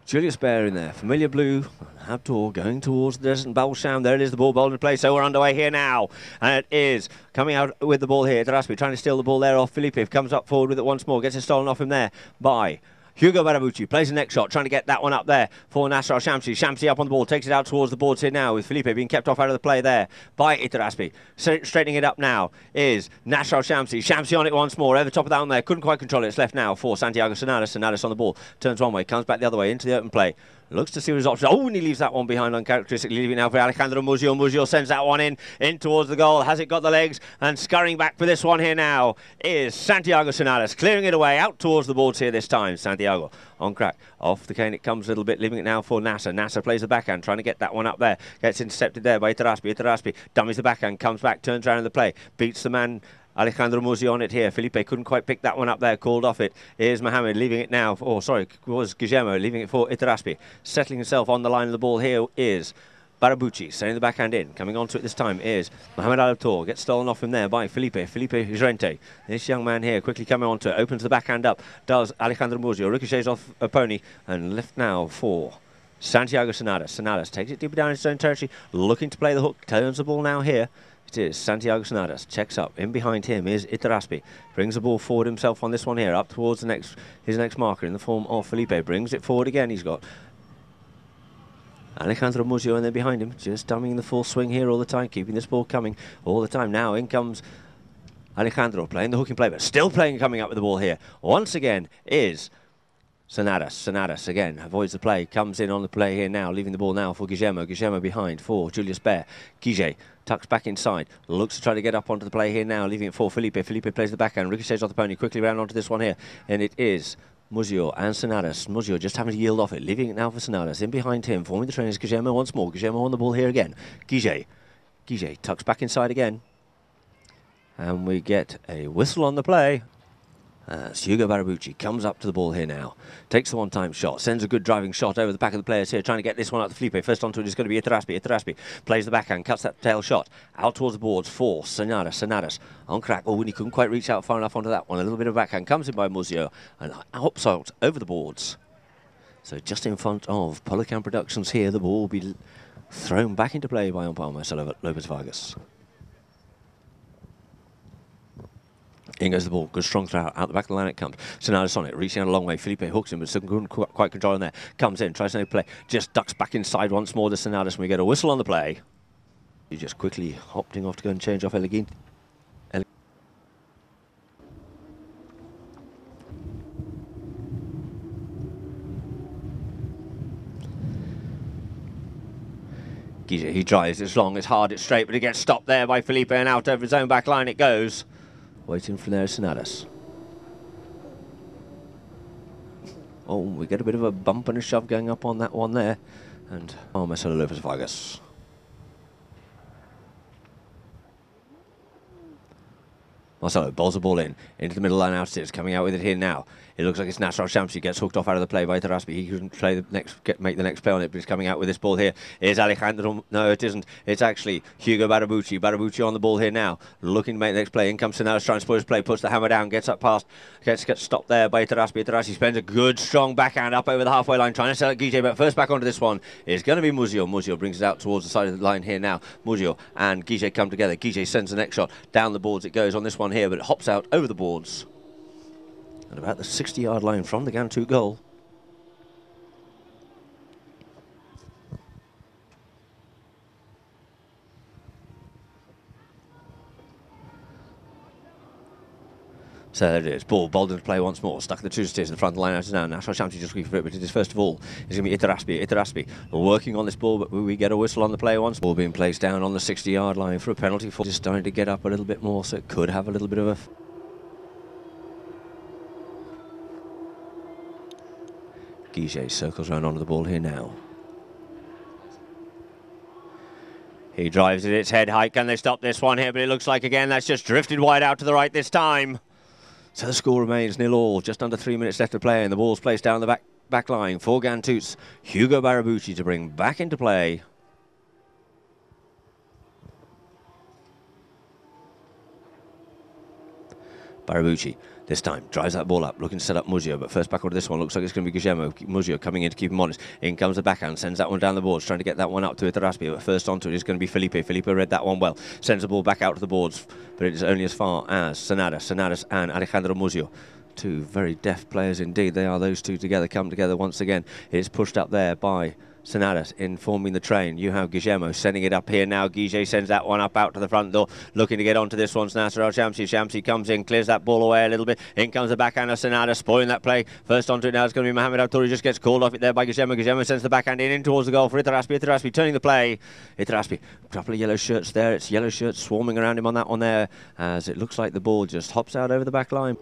Julius Baer in there, familiar blue. Habtoor going towards the Desert Balsham. There it is, the ball bowled in play. So we're underway here now. And it is coming out with the ball here. Daraspi trying to steal the ball there off Felipe. Comes up forward with it once more. Gets it stolen off him there by Hugo Barabucci. Plays the next shot, trying to get that one up there for Nasser Al-Shamsi. Shamsi up on the ball, takes it out towards the boards here now with Felipe being kept off out of the play there by Itaraspi. Straightening it up now is Nasser Al-Shamsi. Shamsi on it once more, over the top of that one there. Couldn't quite control it. It's left now for Santiago Sonadas. Sonadas on the ball, turns one way, comes back the other way into the open play. Looks to see his options. Oh, and he leaves that one behind uncharacteristically, leaving now for Alejandro Muzio. Muzio sends that one in towards the goal. Has it got the legs? And scurrying back for this one here now is Santiago Sonadas, clearing it away out towards the boards here this time. Santiago on crack. Off the cane it comes a little bit, leaving it now for Nasser. Nasser plays the backhand, trying to get that one up there. Gets intercepted there by Itaraspi. Itaraspi dummies the backhand, comes back, turns around in the play, beats the man. Alejandro Muzio on it here. Felipe couldn't quite pick that one up there. Called off it. Here's Mohamed leaving it now. Oh, sorry, it was Guillermo leaving it for Itaraspi. Settling himself on the line of the ball here is Barabucci. Sending the backhand in. Coming onto it this time is Mohamed Habtoor. Gets stolen off him there by Felipe. Felipe Jorente. This young man here quickly coming onto it. Opens the backhand up. Does Alejandro Muzio. Ricochets off a pony. And left now for Santiago Sonadas. Sonadas takes it deeper down into his own territory. Looking to play the hook. Turns the ball now here. It is Santiago Sonadas, checks up. In behind him is Itaraspi. Brings the ball forward himself on this one here, up towards his next marker in the form of Felipe. Brings it forward again. He's got Alejandro Muzio, and then behind him, just dummying the full swing here all the time, keeping this ball coming all the time. Now in comes Alejandro, playing the hooking play, but still playing, coming up with the ball here. Once again is Sonadas. Sonadas again avoids the play, comes in on the play here now, leaving the ball now for Guillermo. Guillermo behind for Julius Baer. Guille tucks back inside, looks to try to get up onto the play here now, leaving it for Felipe. Felipe plays the backhand, ricochets off the pony, quickly round onto this one here, and it is Muzio and Sonadas. Muzio just having to yield off it, leaving it now for Sonadas. In behind him, forming the train is Guillermo once more. Guillermo on the ball here again. Guille tucks back inside again, and we get a whistle on the play. As Hugo Barabucci comes up to the ball here now, takes the one-time shot, sends a good driving shot over the back of the players here, trying to get this one out to Felipe. First onto it is going to be Itaraspi. Itaraspi plays the backhand, cuts that tail shot out towards the boards for Sonadas. Sonadas on crack. Oh, and he couldn't quite reach out far enough onto that one. A little bit of backhand comes in by Muzio and hops out over the boards. So just in front of Polocam Productions here, the ball will be thrown back into play by umpire Marcelo Lopez Vargas. In goes the ball, good strong throw out the back of the line it comes. Sonadas on it, reaching out a long way. Felipe hooks him, but still couldn't quite control him there. Comes in, tries to play, just ducks back inside once more to Sonadas, and we get a whistle on the play. He just quickly opting off to go and change off Elegin. He drives, it's long, it's hard, it's straight, but it gets stopped there by Felipe, and out over his own back line it goes. Waiting from there is Sonadas. Oh, we get a bit of a bump and a shove going up on that one there. And Marcelo Lopez Vargas. Marcelo bowls the ball into the middle line out it is, coming out with it here now. It looks like it's Nasser Al-Shamsi, gets hooked off out of the play by Itaraspi. He couldn't play make the next play on it, but he's coming out with this ball here. Is Alejandro, no it isn't, it's actually Hugo Barabucci. Barabucci on the ball here now, looking to make the next play. In comes Sonadas, trying to spoil his play, puts the hammer down, gets up past, gets stopped there by Itaraspi. Itaraspi spends a good strong backhand up over the halfway line, trying to sell it Guille, but first back onto this one is going to be Muzio. Muzio brings it out towards the side of the line here now. Muzio and Guille come together. Guille sends the next shot, down the boards it goes on this one here, but it hops out over the boards. And about the 60-yard line from the Ghantoot goal. So there it is, ball bowled into play once more, stuck the two steers in the front of the line out now. Nasser Al-Shamsi just looking for it, but it is first of all, it's going to be Itaraspi. Itaraspi working on this ball, but we get a whistle on the play once. Ball being placed down on the 60-yard line for a penalty. For just starting to get up a little bit more, so it could have a little bit of a... Guille circles around onto the ball here now. He drives it, it's head high. Can they stop this one here? But it looks like, again, that's just drifted wide out to the right this time. So the score remains 0-0, just under 3 minutes left to play, and the ball's placed down the back line for Ghantoot's Hugo Barabucci to bring back into play. Barabucci this time drives that ball up, looking to set up Muzio, but first back onto this one. Looks like it's going to be Guillermo. Muzio coming in to keep him honest. In comes the backhand, sends that one down the boards, trying to get that one up to Itaraspi, but first onto it is going to be Felipe. Felipe read that one well, sends the ball back out to the boards, but it is only as far as Sonadas and Alejandro Muzio. Two very deft players indeed. They are, those two together, come together once again. It's pushed up there by Sonadas informing the train. You have Guillermo sending it up here now. Guille sends that one up out to the front door, looking to get onto this one. Nasser Al-Shamsi. Shamsi comes in, clears that ball away a little bit. In comes the backhand of Sonadas, spoiling that play. First onto it now, it's going to be Mohamed Habtoor. He just gets called off it there by Guillermo. Guillermo sends the backhand in towards the goal for Itaraspi. Itaraspi turning the play. Itaraspi, a couple of yellow shirts there. It's yellow shirts swarming around him on that one there, as it looks like the ball just hops out over the back line.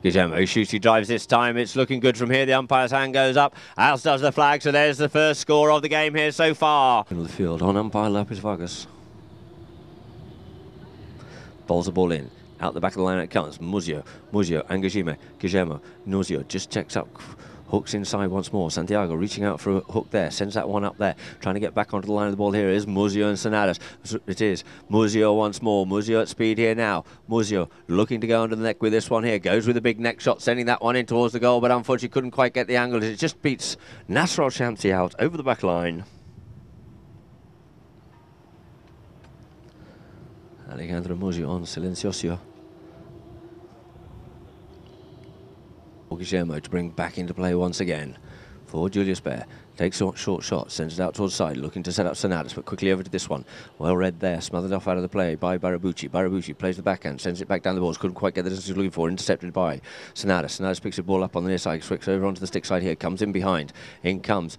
Guillermo, he shoots, he drives this time. It's looking good from here. The umpire's hand goes up, as does the flag. So there's the first score of the game here so far. Middle of the field on umpire Lopez Vargas. Bowls the ball in. Out the back of the line it comes. Muzio and Guillermo. Nuzio just checks up. Hooks inside once more. Santiago reaching out for a hook there. Sends that one up there. Trying to get back onto the line of the ball here is Muzio and Sonadas. It is Muzio once more. Muzio at speed here now. Muzio looking to go under the neck with this one here. Goes with a big neck shot. Sending that one in towards the goal, but unfortunately couldn't quite get the angle. It just beats Nasser Al-Shamsi out over the back line. Alejandro Muzio on Silencioso. Guillermo to bring back into play once again for Julius Baer. Takes a short shot, sends it out towards the side, looking to set up Sonadas, but quickly over to this one. Well read there, smothered off out of the play by Barabucci. Barabucci plays the backhand, sends it back down the balls, couldn't quite get the distance he was looking for, intercepted by Sonadas. Sonadas picks the ball up on the near side, swings over onto the stick side here, comes in behind. In comes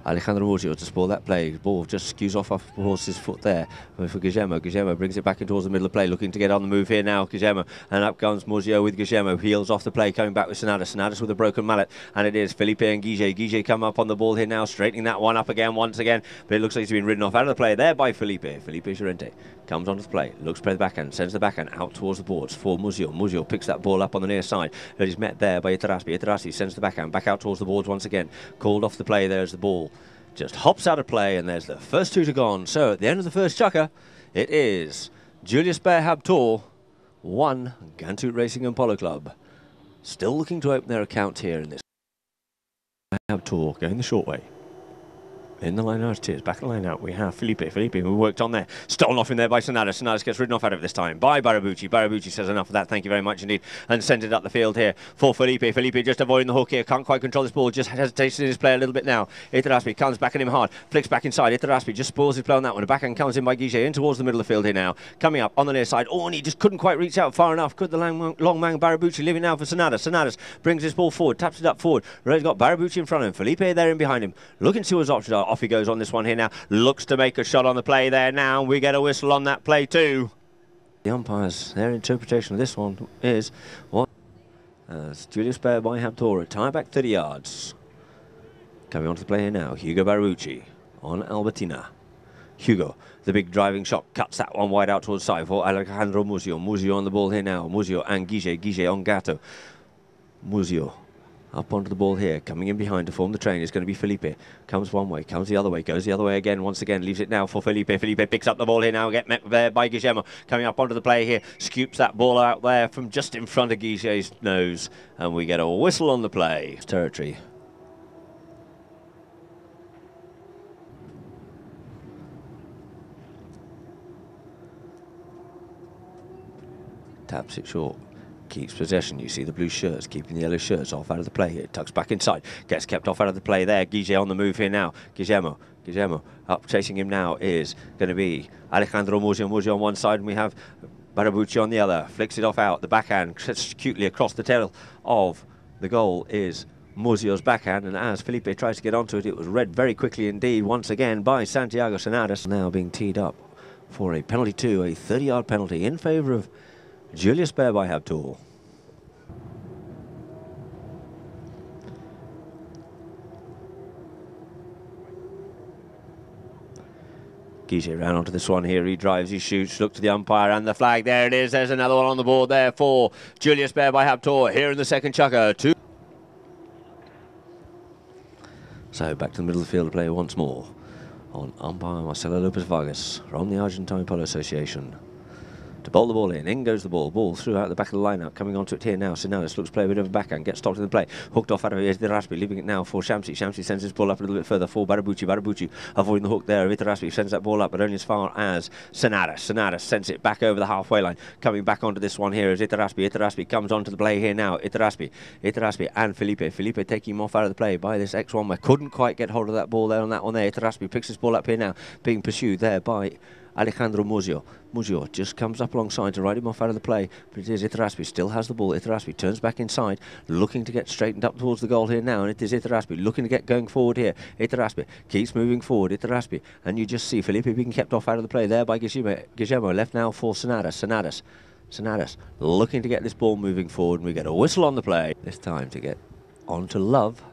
Alejandro Muzio to spoil that play. The ball just skews off the horse's foot there for Guillermo. Guillermo brings it back in towards the middle of the play, looking to get on the move here now. Guillermo, and up comes Muzio with Guillermo. Heels off the play, coming back with Sonadas. Sonadas with a broken mallet, and it is Felipe and Guille. Guille come up on the ball here now, straightening that one up again once again, but it looks like he's been ridden off out of the play there by Felipe. Felipe Llorente comes onto the play, looks to play the backhand, sends the backhand out towards the boards for Muzio. Muzio picks that ball up on the near side, but he's met there by Itaraspi. Itaraspi sends the backhand back out towards the boards once again. Called off the play, there's the ball. Just hops out of play, and there's the first two to gone. So at the end of the first chukker, it is Julius Baer Habtoor 1, Ghantoot Racing and Polo Club. Still looking to open their account here in this. Habtoor going the short way. In the line out it is. Back of the line out we have Felipe. Felipe, who worked on there. Stolen off in there by Sonadas. Sonadas gets ridden off out of it this time by Barabucci. Barabucci says enough of that. Thank you very much indeed. And sends it up the field here for Felipe. Felipe just avoiding the hook here. Can't quite control this ball. Just hesitates in his play a little bit now. Itaraspi comes back at him hard. Flicks back inside. Itaraspi just spoils his play on that one. The backhand comes in by Guille in towards the middle of the field here now. Coming up on the near side. Oh, and he just couldn't quite reach out far enough. Could the long man Barabucci leaving now for Sonadas. Sonadas brings this ball forward. Taps it up forward. He's got Barabucci in front of him. Felipe there in behind him. Looking to see what his options are. Off he goes on this one here now. Looks to make a shot on the play there now. We get a whistle on that play too. The umpires, their interpretation of this one is what? Julius Baer by Habtoor, tie back 30 yards. Coming onto the play here now, Hugo Barabucci on Albertina. Hugo, the big driving shot, cuts that one wide out towards the side for Alejandro Muzio. Muzio on the ball here now. Muzio and Guille. Guille on Gato. Muzio up onto the ball here, coming in behind to form the train is going to be Felipe. Comes one way, comes the other way, goes the other way again, once again, leaves it now for Felipe. Felipe picks up the ball here now, get met there by Guillermo. Coming up onto the play here, scoops that ball out there from just in front of Guille's nose, and we get a whistle on the play. Territory. Taps it short. Keeps possession. You see the blue shirts keeping the yellow shirts off out of the play here. Tucks back inside. Gets kept off out of the play there. Guille on the move here now. Guillermo up chasing him now is going to be Alejandro Muzio. Muzio on one side, and we have Barabucci on the other. Flicks it off out. The backhand cutely across the tail of the goal is Muzio's backhand, and as Felipe tries to get onto it, it was read very quickly indeed once again by Santiago Sonadas. Now being teed up for a penalty too, a 30-yard penalty in favour of Julius Baer by Habtoor. Guille round onto this one here. He drives, he shoots, look to the umpire and the flag. There it is. There's another one on the board there for Julius Baer by Habtoor here in the second chukker. So back to the middle of the field to play once more on umpire Marcelo Lopez Vargas from the Argentine Polo Association. To bowl the ball in goes the ball. Ball through out the back of the line-out. Coming onto it here now. Sinalis looks to play a bit of a backhand. Gets stopped in the play. Hooked off out of it is Itaraspi. Leaving it now for Shamsi. Shamsi sends his ball up a little bit further for Barabuchi. Barabuchi avoiding the hook there. Itaraspi sends that ball up, but only as far as Sinalis. Sinalis sends it back over the halfway line. Coming back onto this one here is Itaraspi. Itaraspi comes onto the play here now. Itaraspi and Felipe. Felipe taking him off out of the play by this X1 where couldn't quite get hold of that ball there on that one there. Itaraspi picks his ball up here now. Being pursued there by Alejandro Muzio. Muzio just comes up alongside to ride him off out of the play, but it is Itaraspi still has the ball. Itaraspi turns back inside, looking to get straightened up towards the goal here now, and it is Itaraspi looking to get going forward here. Itaraspi keeps moving forward. Itaraspi, and you just see Felipe being kept off out of the play there by Guillermo. Left now for Sinadas. Sinadas looking to get this ball moving forward, and we get a whistle on the play. This time to get on to Love.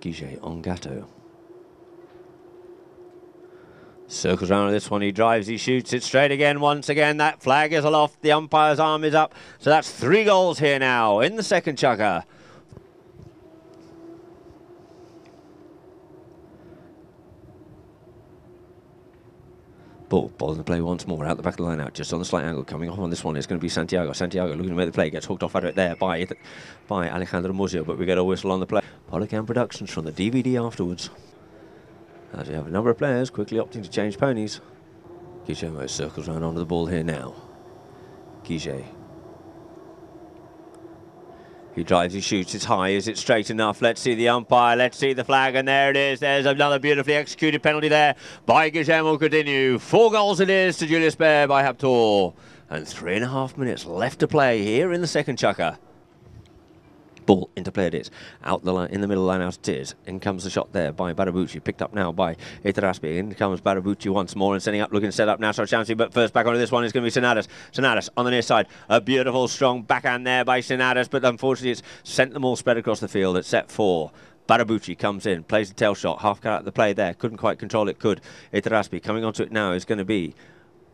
Guige on Gato. Circles around this one, he drives, he shoots it straight again. Once again, that flag is aloft, the umpire's arm is up. So that's 3 goals here now in the second chukker. Ball in the play once more, out the back of the line out, just on the slight angle, coming off on this one, it's going to be Santiago. Santiago looking to make the play, gets hooked off out of it there by Alejandro Muzio, but we get a whistle on the play. Polocam Productions from the DVD afterwards. As we have a number of players quickly opting to change ponies. Guillermo circles round onto the ball here now. Guige. He drives, he shoots, it's high, is it straight enough? Let's see the umpire, let's see the flag, and there it is. There's another beautifully executed penalty there by Guillermo Coutinho. 4 goals it is to Julius Baer by Habtoor. And 3.5 minutes left to play here in the second chukker. Ball into play it is. Out the line, in the middle line out it is. In comes the shot there by Barabuchi. Picked up now by Itaraspi. In comes Barabuchi once more and setting up, looking to set up now. So Shamsi, but first back onto this one is going to be Sinadas. Sinadas on the near side. A beautiful strong backhand there by Sinadas, but unfortunately it's sent them all spread across the field at set 4. Barabuchi comes in, plays the tail shot, half cut out the play there. Couldn't quite control it, could. Itaraspi coming onto it now is going to be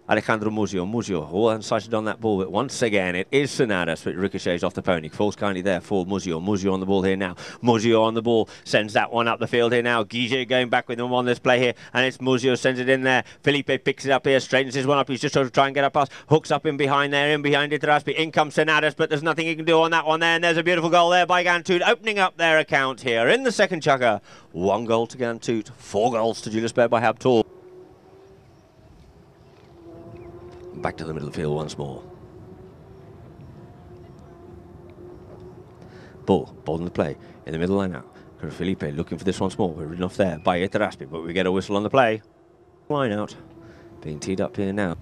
Alejandro Muzio. Muzio all unsighted on that ball, but once again it is Sinadas, but it ricochets off the pony. Falls kindly there for Muzio. Muzio on the ball here now. Muzio on the ball, sends that one up the field here now. Guige going back with him on this play here, and it's Muzio sends it in there. Felipe picks it up here, straightens his one up. He's just trying to try and get up past. Hooks up in behind there, in behind Itaraspi. In comes Sinadas, but there's nothing he can do on that one there, and there's a beautiful goal there by Ghantoot, opening up their account here in the second chukker. 1 goal to Ghantoot, 4 goals to Julius Baer by Habtoor. Back to the middle of the field once more. Ball in the play, in the middle line out. Felipe looking for this once more. We're ridden off there by Itaraspi, but we get a whistle on the play. Line out, being teed up here now.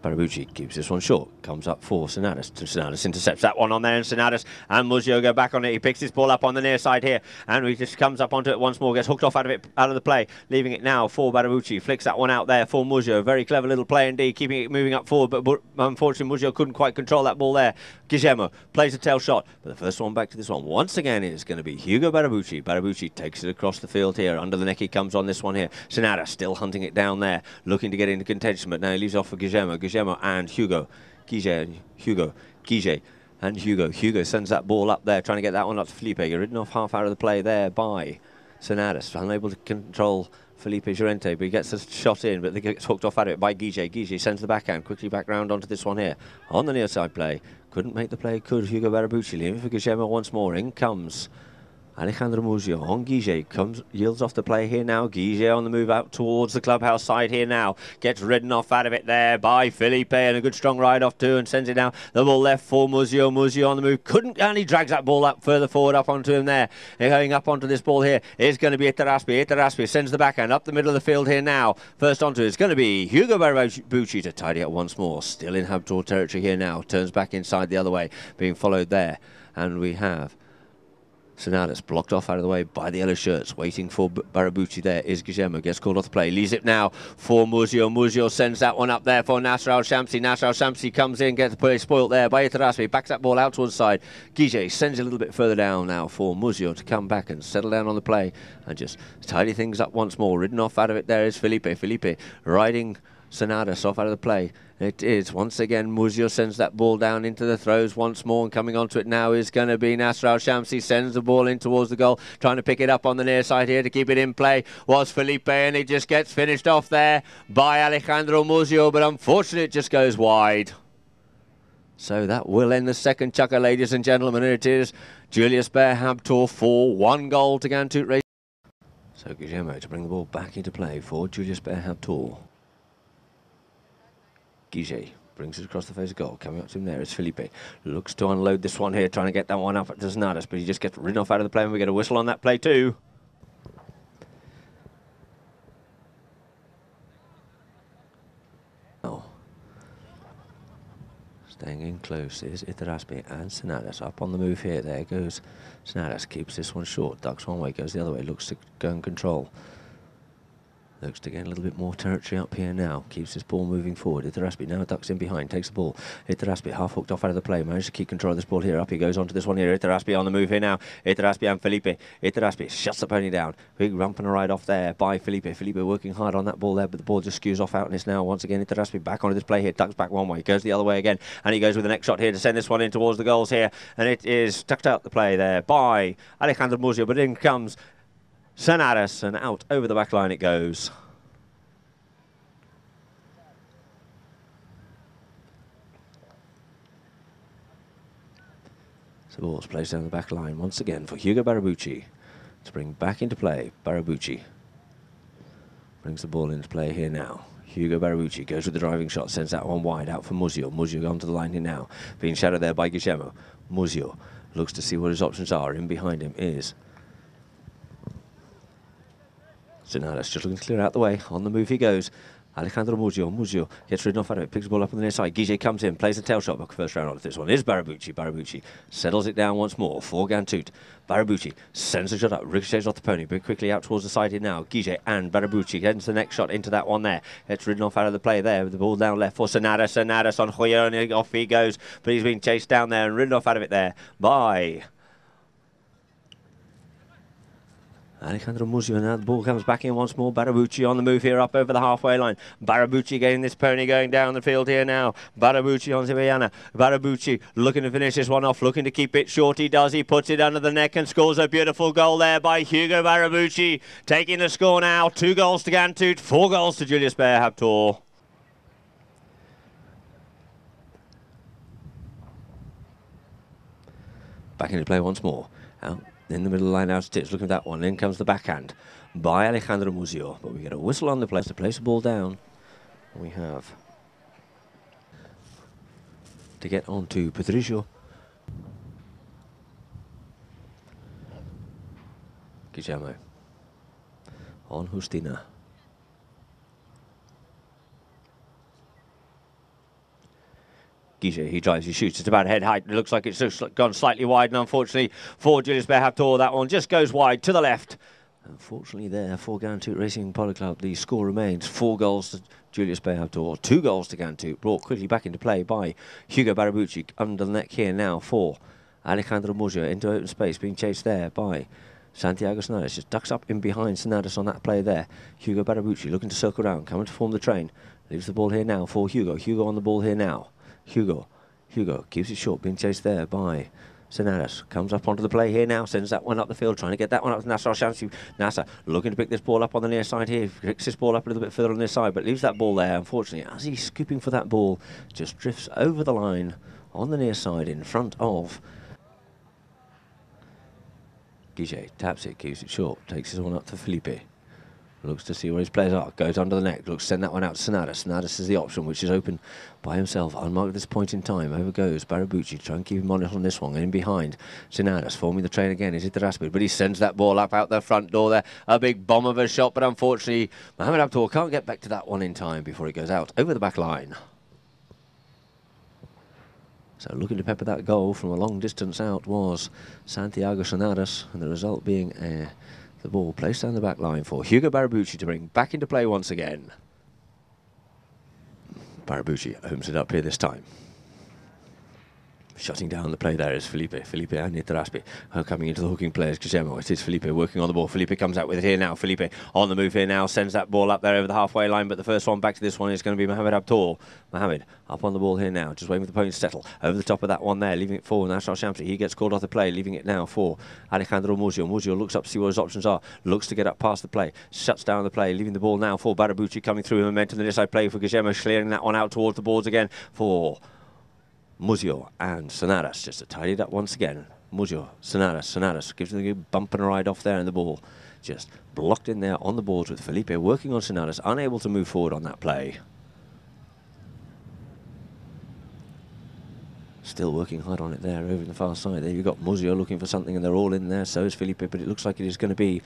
Barabuchi keeps this one short, comes up for Sinadas. Sinadas intercepts that one on there, and Sinadas and Muzio go back on it. He picks his ball up on the near side here, and he just comes up onto it once more, gets hooked off out of the play, leaving it now for Barabuchi. Flicks that one out there for Muzio. Very clever little play indeed, keeping it moving up forward, but unfortunately Muzio couldn't quite control that ball there. Guillermo plays a tail shot, but the first one back to this one once again is going to be Hugo Barabuchi. Barabuchi takes it across the field here, under the neck he comes on this one here. Sinadas still hunting it down there, looking to get into contention, but now he leaves off for Guillermo. Guillermo and Hugo. Guige and Hugo. Guige and Hugo. Hugo sends that ball up there, trying to get that one up to Felipe. Ridden off half out of the play there by Sinadas. Unable to control Felipe Llorente, but he gets a shot in, but he gets hooked off out of it by Guige. Guige sends the backhand quickly back round onto this one here. On the near side play. Couldn't make the play, could Hugo Barabuchi. Leaving for Guillermo once more. In comes Alejandro Muzio on Guige, yields off the play here now. Guige on the move out towards the clubhouse side here now. Gets ridden off out of it there by Felipe, and a good strong ride off too, and sends it down. The ball left for Muzio. Muzio on the move. Couldn't, and he drags that ball up further forward up onto him there. And going up onto this ball here is going to be Itaraspi. Itaraspi sends the backhand up the middle of the field here now. First onto it is going to be Hugo Barabuchi to tidy up once more. Still in Habtoor territory here now. Turns back inside the other way, being followed there. And we have Sonadas blocked off out of the way by the yellow shirts. Waiting for Barabuchi there is Guillermo. Gets called off the play. Leaves it now for Muzio. Muzio sends that one up there for Nasser Al-Shamsi. Nasser Al-Shamsi comes in, gets the play spoilt there by Itaraspi. Backs that ball out towards the side. Guille sends it a little bit further down now for Muzio to come back and settle down on the play and just tidy things up once more. Ridden off out of it there is Felipe. Felipe riding Sonadas off out of the play. It is once again Muzio sends that ball down into the throws once more, and coming onto it now is going to be Nasser Al-Shamsi. Sends the ball in towards the goal, trying to pick it up on the near side here to keep it in play was Felipe, and he just gets finished off there by Alejandro Muzio, but unfortunately it just goes wide. So that will end the second chukker, ladies and gentlemen, and it is Julius Baer Habtoor 4-1 goal to Ghantoot Racing. So Guillermo to bring the ball back into play for Julius Baer Habtoor. Guille brings it across the face of goal. Coming up to him there is Felipe. Looks to unload this one here, trying to get that one up at Desnadas, but he just gets ridden off out of the play, and we get a whistle on that play too. Oh. Staying in close is Itaraspi and Sonadas up on the move here. There goes Sonadas, keeps this one short, ducks one way, goes the other way, looks to go and control. Looks to gain a little bit more territory up here now. Keeps this ball moving forward. Itaraspi now ducks in behind. Takes the ball. Itaraspi half hooked off out of the play. Managed to keep control of this ball here. Up he goes onto this one here. Itaraspi on the move here now. Itaraspi and Felipe. Itaraspi shuts the pony down. Big rump and a ride off there by Felipe. Felipe working hard on that ball there, but the ball just skews off out, and it's now once again Itaraspi back onto this play here. Ducks back one way. Goes the other way again. And he goes with the next shot here to send this one in towards the goals here. And it is tucked out the play there by Alejandro Muzio. But in comes Sonadas, and out over the back line it goes. The ball's placed down the back line once again for Hugo Barabuchi to bring back into play. Barabuchi brings the ball into play here now. Hugo Barabuchi goes with the driving shot, sends that one wide out for Muzio. Muzio onto the line here now, being shadowed there by Guillermo. Muzio looks to see what his options are. In behind him is Sonadas, just looking to clear out the way. On the move he goes. Alejandro Muzio. Muzio gets ridden off out of it, picks the ball up on the near side. Guille comes in, plays the tail shot, but first round on this one is Barabuchi. Barabuchi settles it down once more for Ghantoot. Barabuchi sends the shot up, ricochets off the pony, but quickly out towards the side here now. Guille and Barabuchi gets the next shot into that one there. Gets ridden off out of the play there with the ball down left for Sonadas. Sonadas on Hoyer, and off he goes, but he's been chased down there and ridden off out of it there by Alejandro Muzio. Now the ball comes back in once more. Barabuchi on the move here up over the halfway line. Barabuchi getting this pony going down the field here now. Barabuchi on Zibayana. Barabuchi looking to finish this one off, looking to keep it short. He does. He puts it under the neck and scores a beautiful goal there by Hugo Barabuchi. Taking the score now. 2 goals to Ghantoot, 4 goals to Julius Baer Habtoor. Back into play once more. Out in the middle of the line, out tips, looking at that one. In comes the backhand by Alejandro Muzio. But we get a whistle on the place to place the ball down. We have to get on to Patricio. Guillermo on Justina. Guille, he drives, he shoots, it's about head height. It looks like it's just gone slightly wide, and unfortunately for Julius Baer Habtoor, that one just goes wide to the left. Unfortunately there for Ghantoot Racing Polo Club, the score remains 4 goals to Julius Baer Habtoor, 2 goals to Ghantoot, brought quickly back into play by Hugo Barabuchi. Under the neck here now for Alejandro Muzio into open space, being chased there by Santiago Sonadas. Just ducks up in behind Sonadas on that play there. Hugo Barabuchi looking to circle around, coming to form the train. Leaves the ball here now for Hugo. Hugo on the ball here now. Hugo keeps it short, being chased there by Sonadas. Comes up onto the play here now, sends that one up the field, trying to get that one up to Nasser Al-Shamsi. Nasser looking to pick this ball up on the near side here. Picks this ball up a little bit further on this side, but leaves that ball there. Unfortunately, as he's scooping for that ball, just drifts over the line on the near side in front of Guille. Taps it, keeps it short, takes this one up to Felipe. Looks to see where his players are, goes under the neck, looks to send that one out to Sonadas. Sonadas is the option, which is open by himself, unmarked at this point in time. Over goes Barabuchi, try and keep him on this one, and in behind Sonadas, forming the train again, is it Itaraspi, but he sends that ball up out the front door there. A big bomb of a shot, but unfortunately Mohamed Habtoor can't get back to that one in time before it goes out over the back line. So looking to pepper that goal from a long distance out was Santiago Sonares, and the result being the ball placed down the back line for Hugo Barabucci to bring back into play once again. Barabucci opens it up here this time. Shutting down the play there is Felipe. Felipe and Itaraspi coming into the hooking players. Guillermo, it is Felipe working on the ball. Felipe comes out with it here now. Felipe on the move here now, sends that ball up there over the halfway line, but the first one back to this one is going to be Mohamed Habtoor. Mohamed up on the ball here now, just waiting for the opponent to settle. Over the top of that one there, leaving it for National Shamsi. He gets called off the play, leaving it now for Alejandro Muzio. Muzio looks up to see what his options are, looks to get up past the play, shuts down the play, leaving the ball now for Barabucci coming through momentum. The inside play for Guillermo, clearing that one out towards the boards again for Muzio and Sonares, just to tidy it up once again. Muzio, Sonares gives them a bump and a ride off there, and the ball just blocked in there on the boards with Felipe working on Sonares, unable to move forward on that play. Still working hard on it there over the far side. There you've got Muzio looking for something, and they're all in there, so is Felipe, but it looks like it is going to be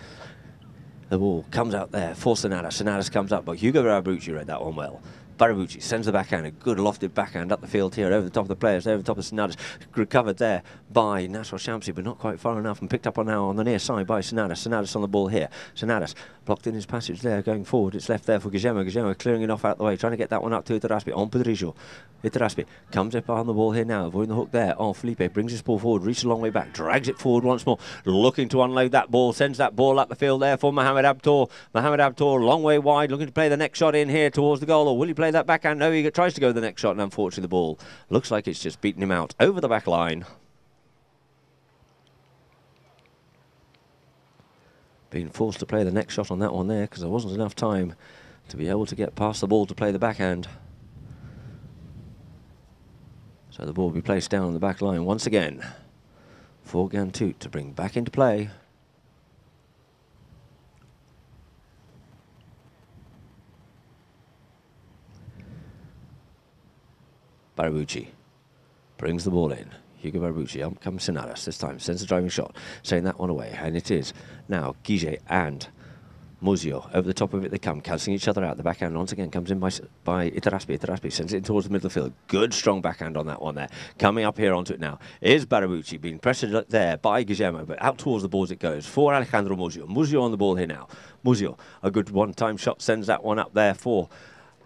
the ball comes out there for Sonares. Sonares comes up, but Hugo Barabucci read that one well. Barabucci sends the backhand, a good lofted backhand up the field here, over the top of the players, over the top of Sonares. Recovered there by Nassar Shamsi, but not quite far enough, and picked up on now on the near side by Sonares. Sonares on the ball here. Sonares blocked in his passage there, going forward. It's left there for Guillermo. Guillermo clearing it off out the way, trying to get that one up to Itaraspi on Pedrijo. Itaraspi comes up on the ball here now, avoiding the hook there. Oh, Felipe brings his ball forward, reaches a long way back, drags it forward once more, looking to unload that ball, sends that ball up the field there for Mohamed Habtoor. Mohamed Habtoor, long way wide, looking to play the next shot in here towards the goal, or will he play that backhand? No, he tries to go the next shot, and unfortunately the ball looks like it's just beaten him out over the back line. Being forced to play the next shot on that one there because there wasn't enough time to be able to get past the ball to play the backhand. So the ball will be placed down on the back line once again for Ghantoot to bring back into play. Barabucci brings the ball in. Hugo Barabucci, up comes Sonares this time, sends a driving shot, sending that one away, and it is now Guige and Muzio. Over the top of it they come, cancelling each other out. The backhand once again comes in by Itaraspi. Itaraspi sends it towards the middle of the field. Good strong backhand on that one there. Coming up here onto it now is Barabucci, being pressured there by Guillermo, but out towards the balls it goes for Alejandro Muzio. Muzio on the ball here now. Muzio, a good one-time shot, sends that one up there for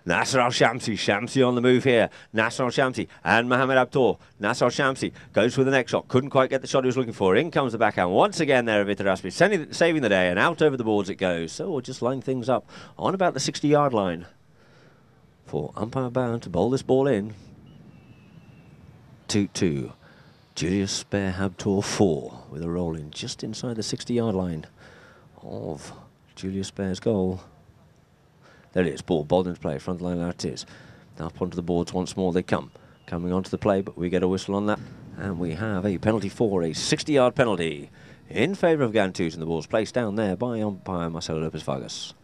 Nassar Shamsi. Shamsi on the move here. Nassar Shamsi and Mohamed Habtoor. Nassar Shamsi goes for the next shot. Couldn't quite get the shot he was looking for. In comes the backhand once again there of Itaraspi, saving the day, and out over the boards it goes. So we'll just line things up on about the 60-yard line for umpire Bound to bowl this ball in. 2-2. Julius Baer Habtoor 4 with a roll in just inside the 60-yard line of Julius Baer's goal. There it is, ball bowled into play, front line out it is. Now up onto the boards once more they come. Coming onto the play, but we get a whistle on that. And we have a penalty for a 60-yard penalty in favour of Ghantoot, and the ball's placed down there by umpire Marcelo Lopez Vargas.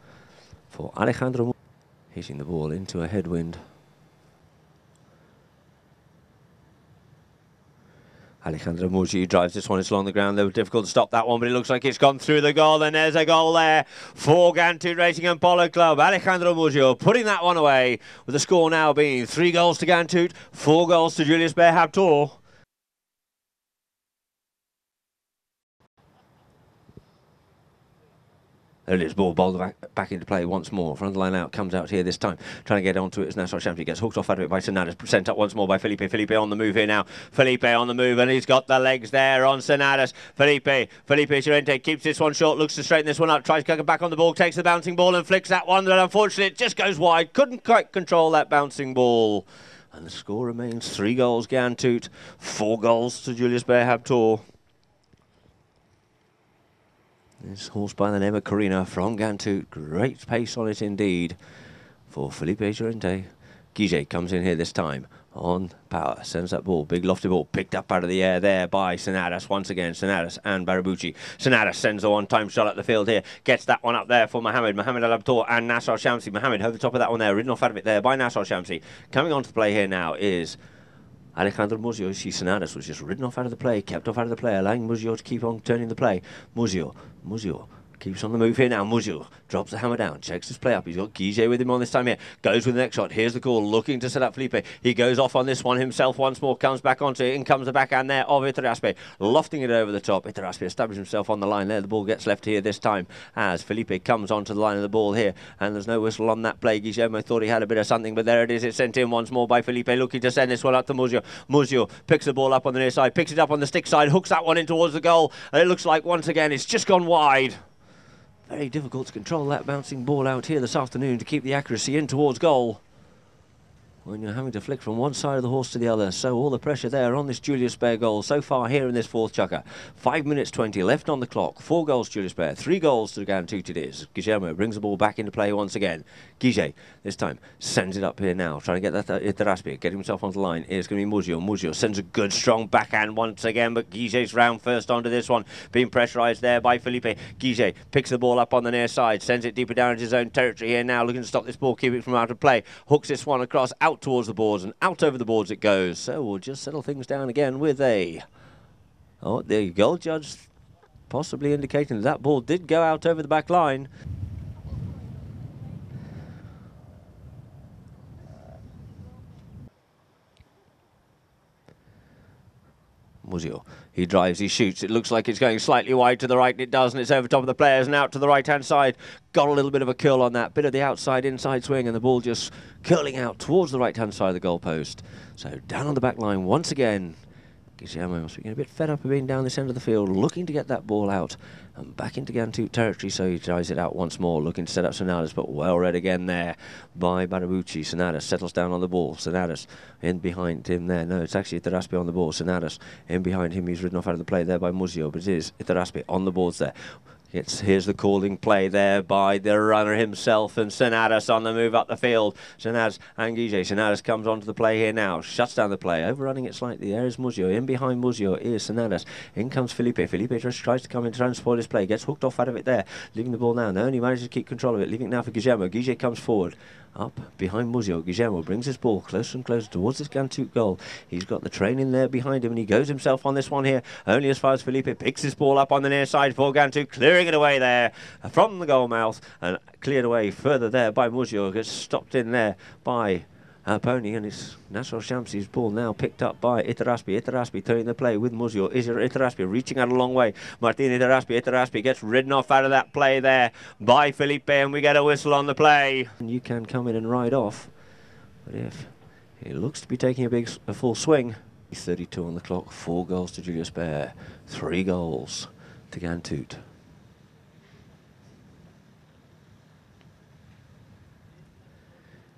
For Alejandro, hitting the ball into a headwind. Alejandro Muzio drives this one, it's along the ground, they were difficult to stop that one, but it looks like it's gone through the goal, and there's a goal there for Ghantoot Racing and Polo Club. Alejandro Muzio putting that one away, with the score now being 3 goals to Ghantoot, 4 goals to Julius Baer Habtoor. There it is, ball bowled back into play once more. Front line out, comes out here this time. Trying to get onto it as Nassar Shamsi gets hooked off out of it by Sonares. Sent up once more by Felipe. Felipe on the move here now. Felipe on the move, and he's got the legs there on Sonares. Felipe Llorente keeps this one short, looks to straighten this one up, tries to get back on the ball, takes the bouncing ball and flicks that one, but unfortunately it just goes wide. Couldn't quite control that bouncing ball. And the score remains 3 goals Ghantoot, 4 goals to Julius Baer Habtoor. This horse by the name of Carina from Ghantoot. Great pace on it indeed for Felipe Llorente. Guige comes in here this time on power. Sends that ball. Big lofty ball picked up out of the air there by Sonares once again. Sonares and Barabucci. Sonares sends a one-time shot at the field here. Gets that one up there for Mohamed Habtoor and Nassar Shamsi. Mohamed over the top of that one there. Ridden off out of it there by Nassar Shamsi. Coming on to the play here now is Alejandro Muzio. Sonares was just ridden off out of the play, kept off out of the play, allowing Muzio to keep on turning the play. Muzio Keeps on the move here now. Muzio drops the hammer down, checks his play up. He's got Guiget with him on this time here. Goes with the next shot. Here's the call, looking to set up Felipe. He goes off on this one himself once more, comes back onto it. In comes the backhand there of Iturraspe, lofting it over the top. Iturraspe establishes himself on the line there. The ball gets left here this time as Felipe comes onto the line of the ball here, and there's no whistle on that play. Guillermo thought he had a bit of something, but there it is. It's sent in once more by Felipe, looking to send this one up to Muzio. Muzio picks the ball up on the near side, picks it up on the stick side, hooks that one in towards the goal, and it looks like once again it's just gone wide. Very difficult to control that bouncing ball out here this afternoon to keep the accuracy in towards goal when you're having to flick from one side of the horse to the other. So all the pressure there on this Julius Baer goal so far here in this fourth chukker. 5 minutes 20 left on the clock. 4 goals Julius Baer, 3 goals to Ghantoot it is. Guillermo brings the ball back into play once again. Guiget this time sends it up here now, trying to get that Iturraspe, get himself onto the line. Here's going to be Muzio. Muzio sends a good strong backhand once again, but Guiget's round first onto this one, being pressurised there by Felipe. Guiget picks the ball up on the near side, sends it deeper down into his own territory here now, looking to stop this ball, keep it from out of play. Hooks this one across, out towards the boards, and out over the boards it goes. So we'll just settle things down again with a... Oh, the goal judge possibly indicating that ball did go out over the back line. Muzio, he drives, he shoots. It looks like it's going slightly wide to the right, and it does, and it's over top of the players and out to the right-hand side. Got a little bit of a curl on that, bit of the outside inside swing, and the ball just curling out towards the right-hand side of the goalpost. So down on the back line once again. Guillermo must be getting a bit fed up of being down this end of the field, looking to get that ball out and back into Ghantoot territory, so he tries it out once more, looking to set up Sonadas, but well read again there by Barabucci. Sonadas settles down on the ball. Sonadas in behind him there. No, it's actually Iturraspe on the ball. Sonadas in behind him. He's ridden off out of the play there by Muzio, but it is Iturraspe on the boards there. Here's the calling play there by the runner himself, and Sonadas on the move up the field. Sonadas and Guiget. Sonadas comes onto the play here now, shuts down the play, overrunning it slightly. There is Muzio. In behind Muzio is Sonadas. In comes Felipe. Felipe just tries to come in, try and spoil his play. Gets hooked off out of it there, leaving the ball now. No, only manages to keep control of it, leaving it now for Guillermo. Guiget comes forward. Up behind Muzio. Guillermo brings his ball closer and closer towards this Ghantoot goal. He's got the train in there behind him, and he goes himself on this one here, only as far as Felipe picks his ball up on the near side for Ghantoot, clearing it away there from the goal mouth, and cleared away further there by Muzio. Gets stopped in there by Pony, and it's Nasser Shamsi's ball now picked up by Iturraspe. Iturraspe turning the play with Muzio. Iturraspe reaching out a long way. Martin Iturraspe gets ridden off out of that play there by Felipe, and we get a whistle on the play. And you can come in and ride off, but if it looks to be taking a full swing. 32 on the clock. 4 goals to Julius Baer, 3 goals to Ghantoot.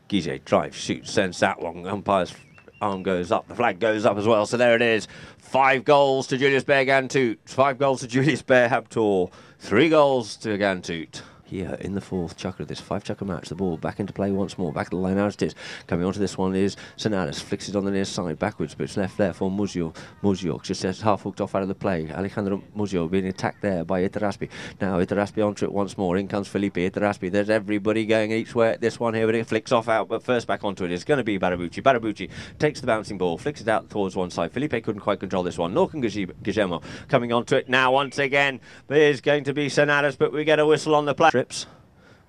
Guiget drives, shoots, sends that one. Umpire's arm goes up. The flag goes up as well. So there it is. 5 goals to Julius Baer Ghantoot. 5 goals to Julius Baer Habtoor. 3 goals to Ghantoot. Here in the fourth chukker of this 5-chukker match, the ball back into play once more, back to the line as it is. Coming onto this one is Sonadas, flicks it on the near side backwards, but it's left there for Muzio. Muzio just half hooked off out of the play. Alejandro Muzio being attacked there by Iturraspe. Now Iturraspe onto it once more. In comes Felipe. Iturraspe, there's everybody going each way at this one here, but it flicks off out, but first back onto it is going to be Barabucci. Barabucci takes the bouncing ball, flicks it out towards one side. Felipe couldn't quite control this one, nor can Guillermo. Coming onto it now once again, there's going to be Sonadas, but we get a whistle on the play. Trips.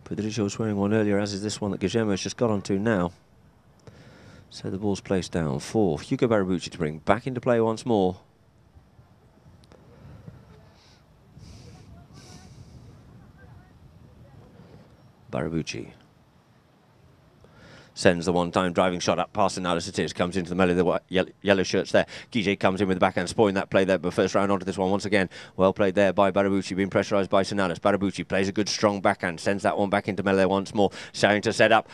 Pedricio was wearing one earlier, as is this one that Guillermo's just got onto now. So the ball's placed down for Hugo Barabucci to bring back into play once more. Barabucci sends the one-time driving shot up past Sonadas. It is, comes into the melee of the yellow shirts there. Guiget comes in with the backhand, spoiling that play there, but first round onto this one once again. Well played there by Barabucci, being pressurised by Sonadas. Barabucci plays a good strong backhand, sends that one back into melee once more. Trying to set up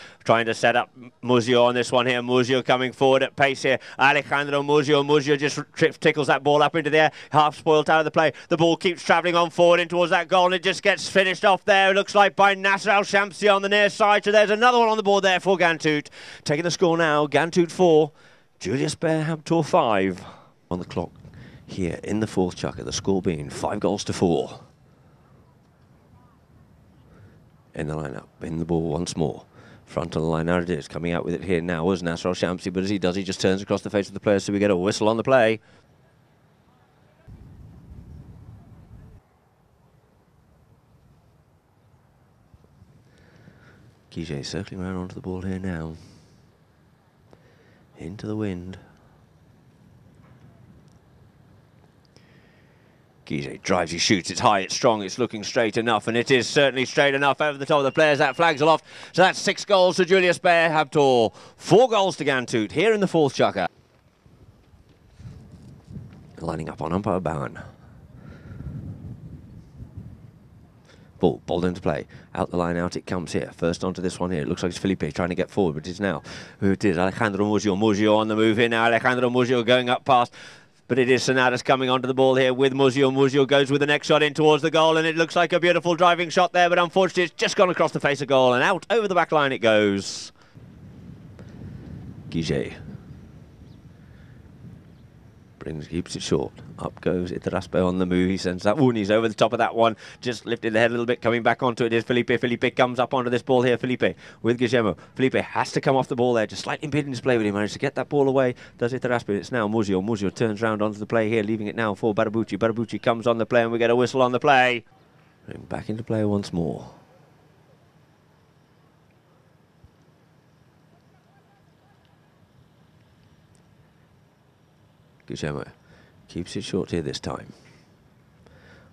Muzio on this one here. Muzio coming forward at pace here. Alejandro Muzio. Muzio just tickles that ball up into the air, half spoiled out of the play. The ball keeps travelling on forward in towards that goal, and it just gets finished off there, it looks like, by Nasser Al-Shamsi on the near side. So there's another one on the board there for Ghantoot. Taking the score now, Ghantoot 4, Julius Baer Habtoor 5 on the clock here in the fourth chukker, the score being 5 goals to 4. In the lineup, in the ball once more. Front of the line, now it is. Coming out with it here now was Nasser Al-Shamsi, but as he does, he just turns across the face of the player, so we get a whistle on the play. Guiget circling around onto the ball here now. Into the wind. Guiget drives, he shoots, it's high, it's strong, it's looking straight enough, and it is certainly straight enough over the top of the players. That flag's aloft. So that's 6 goals to Julius Baer, Habtoor. 4 goals to Ghantoot here in the 4th chukker. Lining up on umpire Bowen. Ball bowled into play. Out the line, out it comes here. First onto this one here. It looks like it's Felipe trying to get forward, but it is now who it is. Alejandro Murgio. Murgio on the move here now. Alejandro Murgio going up past. But it is Sonatas coming onto the ball here with Murgio. Murgio goes with the next shot in towards the goal, and it looks like a beautiful driving shot there, but unfortunately it's just gone across the face of goal, and out over the back line it goes. Guiget keeps it short. Up goes Itaraspe on the move. He sends that. Ooh, and he's over the top of that one. Just lifted the head a little bit. Coming back onto it is Felipe. Felipe comes up onto this ball here. Felipe with Guillermo. Felipe has to come off the ball there. Just slightly impeding his play, but he managed to get that ball away. Does Itaraspe. It's now Murgio. Murgio turns round onto the play here, leaving it now for Barabucci. Barabucci comes on the play, and we get a whistle on the play. Back into play once more. Guillermo keeps it short here this time.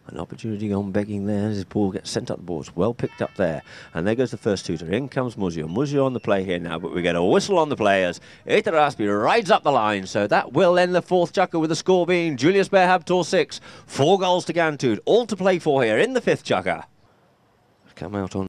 An opportunity gone begging there as his ball gets sent up the boards. Well picked up there. And there goes the first tutor. In comes Murgio. Murgio on the play here now, but we get a whistle on the players. Itaraspe rides up the line, so that will end the 4th chukker with the score being Julius Baer Habtoor 6. 4 goals to Ghantoot. All to play for here in the 5th chukker. Come out on.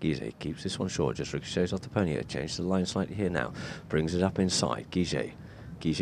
Guiget keeps this one short, just ricochets off the pony. Changes the line slightly here now. Brings it up inside. Guiget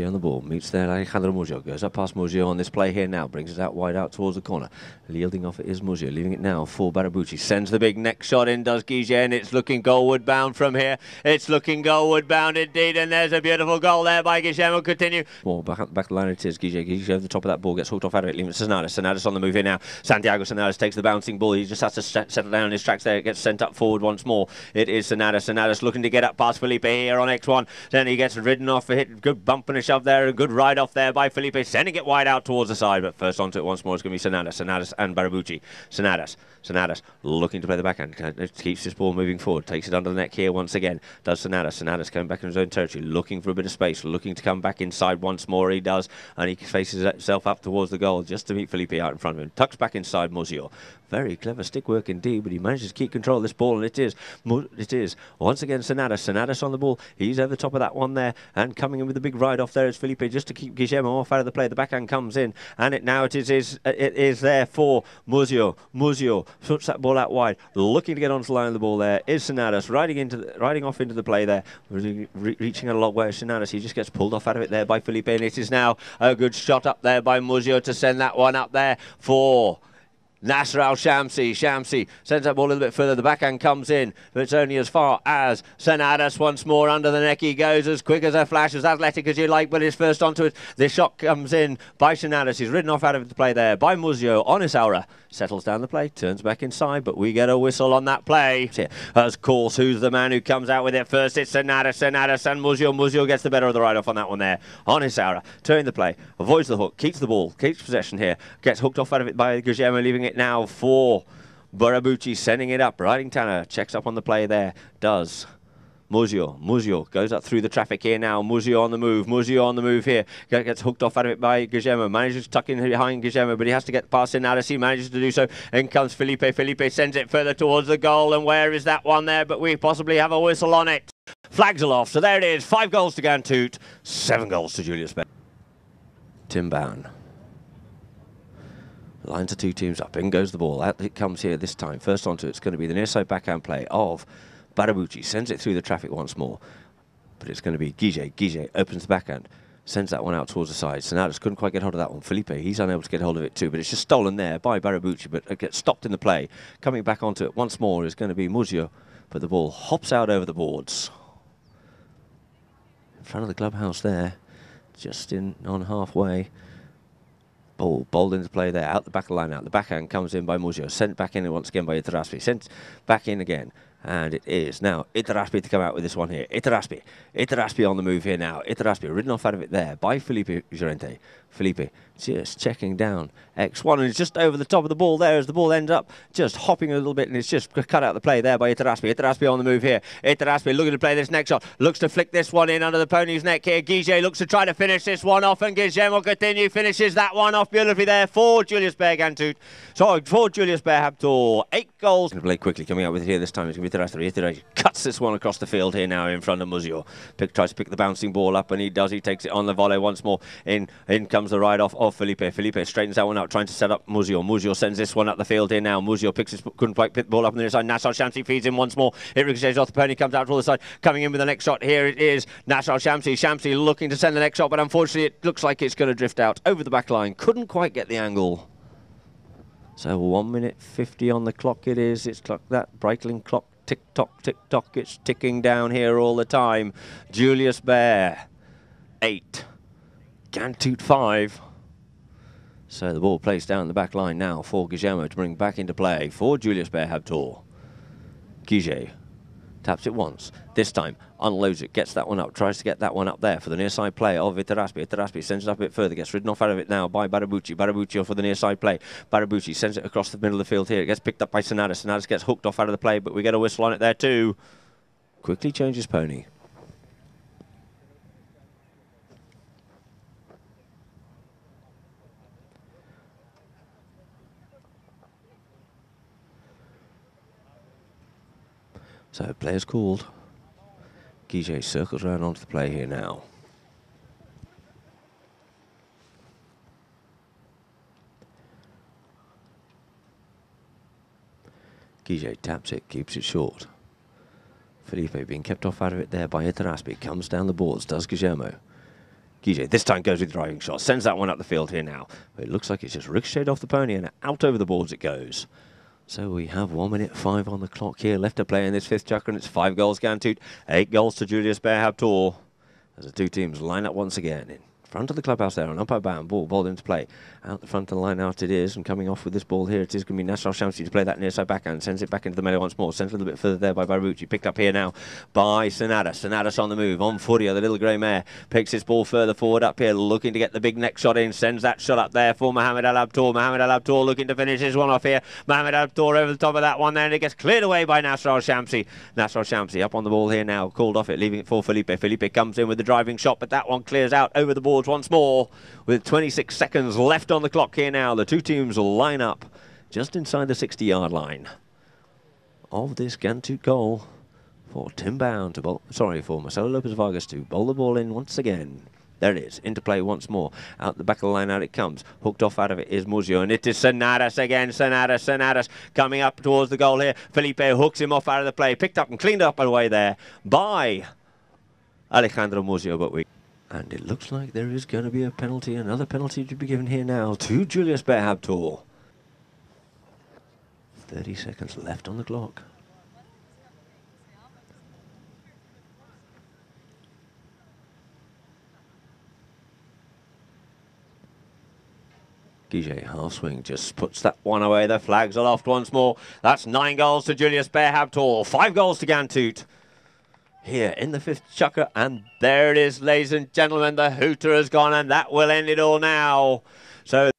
on the ball, meets there Alejandro Murgio, goes up past Murgio on this play here now, brings it out wide out towards the corner. Yielding off it is Murgio, leaving it now for Barabucci. Sends the big next shot in, does Guiget, and it's looking goalward bound from here. It's looking goalward bound indeed, and there's a beautiful goal there by Guillermo. Continue. More back of the line it is. Guiget over the top of that ball, gets hooked off out of it, leaving it to Sonatas. Sonatas on the move here now. Santiago Sonatas takes the bouncing ball. He just has to settle down in his tracks there. It gets sent up forward once more. It is Sonatas. Sonatas looking to get up past Felipe here on X1. Then he gets ridden off, a hit, good bump and a shove there, a good ride off there by Felipe, sending it wide out towards the side, but first onto it once more is going to be Sonatas and Barabucci. Sonatas looking to play the backhand, keeps this ball moving forward, takes it under the neck here once again, does Sonatas coming back in his own territory, looking for a bit of space, looking to come back inside once more, he does, and he faces himself up towards the goal just to meet Felipe out in front of him, tucks back inside Murgio. Very clever stick work indeed, but he manages to keep control of this ball, and it is once again Sonatas on the ball, he's over the top of that one there, and coming in with a big ride off there is Felipe, just to keep Guillermo off out of the play. The backhand comes in, and it is there for Murgio. Murgio puts that ball out wide, looking to get onto the line of the ball there is Sonatas, riding off into the play there, reaching a long way. Sonatas, he just gets pulled off out of it there by Felipe, and it is now a good shot up there by Murgio to send that one up there for Nasser Al-Shamsi. Shamsi sends that ball a little bit further. The backhand comes in, but it's only as far as Sonatas once more. Under the neck he goes, as quick as a flash, as athletic as you like, but he's first onto it. This shot comes in by Sonatas. He's ridden off out of the play there by Murgio. Onisaura settles down the play, turns back inside, but we get a whistle on that play. Of course, who's the man who comes out with it first? It's Sonatas and Murgio. Murgio gets the better of the ride-off on that one there. Onisaura turning the play, avoids the hook, keeps the ball, keeps possession here, gets hooked off out of it by Guillermo, leaving it now for Barabucci, sending it up. Riding Tanner checks up on the play there, does Murgio goes up through the traffic here now. Murgio on the move here. Gets hooked off out of it by Guillermo. Manages to tuck in behind Guillermo, but he has to get past Sonatas. He manages to do so. In comes Felipe. Felipe sends it further towards the goal, and where is that one there? But we possibly have a whistle on it. Flags aloft, so there it is. 5 goals to Ghantoot, 7 goals to Julius Baer. Tim Bowen. Lines of 2 teams up. In goes the ball. Out it comes here this time. First onto it's going to be the near side backhand play of Barabucci. Sends it through the traffic once more. But it's going to be Guiget. Guiget opens the backhand. Sends that one out towards the side. Sonatas couldn't quite get hold of that one. Felipe, he's unable to get hold of it too. But it's just stolen there by Barabucci. But it gets stopped in the play. Coming back onto it once more is going to be Murgio. But the ball hops out over the boards. In front of the clubhouse there. Just in on halfway. Ball bowled into play there, out the back of the line out. The backhand comes in by Murgio, sent back in once again by Itaraspe, sent back in again. And it is now Itaraspi to come out with this one here. Itaraspi on the move here now. Itaraspi ridden off out of it there by Felipe Llorente. Felipe just checking down X1, and it's just over the top of the ball there as the ball ends up just hopping a little bit, and it's just cut out the play there by Itaraspi. Itaraspi on the move here. Itaraspi looking to play this next shot. Looks to flick this one in under the pony's neck here. Guige looks to try to finish this one off, and Guillermo Coutinho finishes that one off beautifully there for Julius Baer Ghantoot. Sorry, for Julius Baer Habtoor. 8 goals. Going to play quickly coming out with it here this time. It's going to be Itaraspi. Itaraspi cuts this one across the field here now in front of Muzio. Tries to pick the bouncing ball up, and he does. He takes it on the volley once more. In comes the ride off of Felipe. Felipe straightens that one out, trying to set up Muzio. Muzio sends this one up the field here now. Muzio picks his, couldn't quite pick the ball up on the other side. Nassar Shamsi feeds him once more. It ricochets off the pony, comes out to the side. Coming in with the next shot. Here it is. Nassar Shamsi. Shamsi looking to send the next shot, but unfortunately it looks like it's going to drift out over the back line. Couldn't quite get the angle. So 1 minute 50 on the clock it is. It's clock, that Breitling clock. Tick tock, it's ticking down here all the time. Julius Baer, 8. Ghantoot, 5. So the ball placed down the back line now for Guillermo to bring back into play for Julius Baer Habtoor. Guige taps it once. This time unloads it, gets that one up, tries to get that one up there for the near side play of Itaraspi. Itaraspi sends it up a bit further, gets ridden off out of it now by Barabucci. Barabucci for the near side play. Barabucci sends it across the middle of the field here. It gets picked up by Sonatas. Sonatas gets hooked off out of the play, but we get a whistle on it there too. Quickly changes pony. So players called. Guige circles around onto the play here now. Guige taps it, keeps it short. Felipe being kept off out of it there by Itaraspi. Comes down the boards, does Guillermo. Guige this time goes with the driving shot. Sends that one up the field here now. But it looks like it's just ricocheted off the pony and out over the boards it goes. So we have 1 minute 5 on the clock here left to play in this 5th chakra, and it's 5 goals Ghantoot, 8 goals to Julius Baer Habtoor. As the two teams line up once again in front of the clubhouse there, an umpire bound ball into play. Out the front of the line out it is, and coming off with this ball here, it is going to be Nassar Shamsi to play that near side backhand, sends it back into the melee once more, sends it a little bit further there by Barabucci, picked up here now by Sonatas. Sonatas on the move, on Furia, the little grey mare, picks his ball further forward up here, looking to get the big next shot in, sends that shot up there for Mohamed Al Habtoor. Mohamed Al Habtoor looking to finish this one off here. Mohamed Al Habtoor over the top of that one there, and it gets cleared away by Nassar Shamsi. Nassar Shamsi up on the ball here now, called off it, leaving it for Felipe. Felipe comes in with the driving shot, but that one clears out over the boards once more. With 26 seconds left on the clock here now, the two teams will line up just inside the 60-yard line of this Ghantoot goal for Tim Bound to bowl, for Marcelo Lopez Vargas to bowl the ball in once again. There it is, into play once more. Out the back of the line, out it comes. Hooked off out of it is Muzio, and it is Sonatas again. Sonatas coming up towards the goal here. Felipe hooks him off out of the play, picked up and cleaned up away there by Alejandro Muzio, but and it looks like there is going to be a penalty, another penalty to be given here now to Julius Baer Habtoor. 30 seconds left on the clock. Guige half swing just puts that one away. The flags aloft once more. That's 9 goals to Julius Baer Habtoor, 5 goals to Ghantoot. Here in the 5th chakra, and there it is, ladies and gentlemen, the hooter has gone, and that will end it all now. So